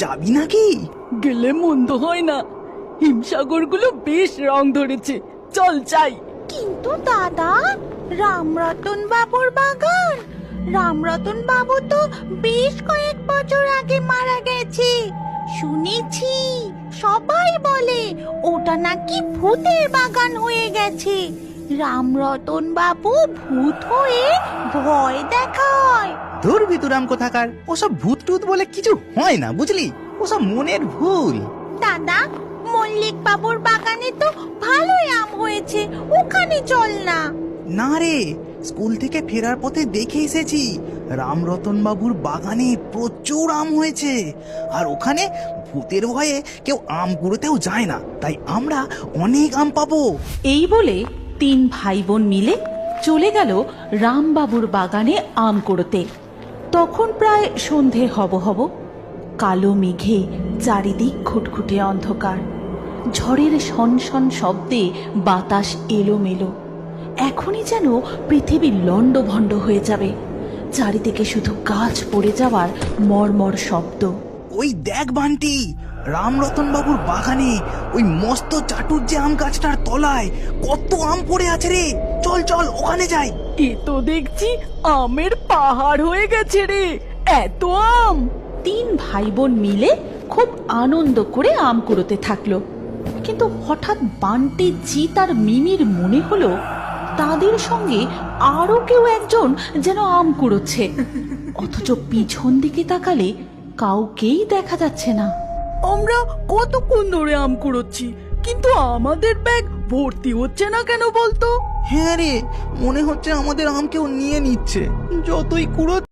যাবি নাকি? গেলে মন্দ হয় না, হিমসাগরগুলো বেশ রং ধরেছে, চল যাই। কিন্তু দাদা, রামরতন বাবুর বাগান, রামরতন বাবু তো বেশ কয়েক বছর আগে মারা গেছে। শুনেছি, সবাই বলে ওটা নাকি ভূতের বাগান হয়ে গেছে। রামরতন বাবু ভূত হয়ে ভয় দেখায়। ধুর ভিতুরাম কোথাকার, ওসব ভূত টুত বলে কিছু হয় না, বুঝলি? ওসব মনের ভুল। দাদা, মল্লিক বাবুর বাগানে তো ভালোই আম হয়েছে, ওখানে চল না। না রে, স্কুল থেকে ফেরার পথে দেখে এসেছি রামরতন বাবুর বাগানে প্রচুর আম হয়েছে, আর ওখানে ভূতের ভয়ে কেউ আম কুড়োতেও যায় না, তাই আমরা অনেক আম পাবো। এই বলে তিন ভাই বোন মিলে চলে গেল রামবাবুর বাগানে আম কুড়োতে। তখন প্রায় সন্ধে হব হব। কালো মেঘে চারিদিক খুটখুটে অন্ধকার, ঝড়ের শনশন শব্দে বাতাস এলোমেলো। এখনই যেন পৃথিবী লণ্ডভণ্ড হয়ে যাবে। চারিদিকে শুধু গাছ পড়ে যাওয়ার মর্মর শব্দ। ওই দেখ বান্টি, রামরতন বাবুর বাগানে ওই মস্ত চাটুর্যে আম গাছটার তলায় কত আম পড়ে আছে রে। চল চল ওখানে যাই। এ তো দেখছি আমের পাহাড় হয়ে গেছে রে, এত আম। তিন ভাই বোন মিলে খুব আনন্দ করে আম কুড়োতে থাকলো। কিন্তু হঠাৎ বান্টি, জিৎ আর মিমির মনে হলো তাদের সঙ্গে আরো কেউ একজন যেন আম কুড়োচ্ছে, অথচ পিছন দিকে তাকালে কাউকেই দেখা যাচ্ছে না। আমরা কতক্ষণ ধরে আম কুড়োচ্ছি, কিন্তু আমাদের ব্যাগ ভর্তি হচ্ছে না কেন বলতো? হ্যাঁ রে, মনে হচ্ছে আমাদের আম কেউ নিয়ে নিচ্ছে, যতই কুড়ো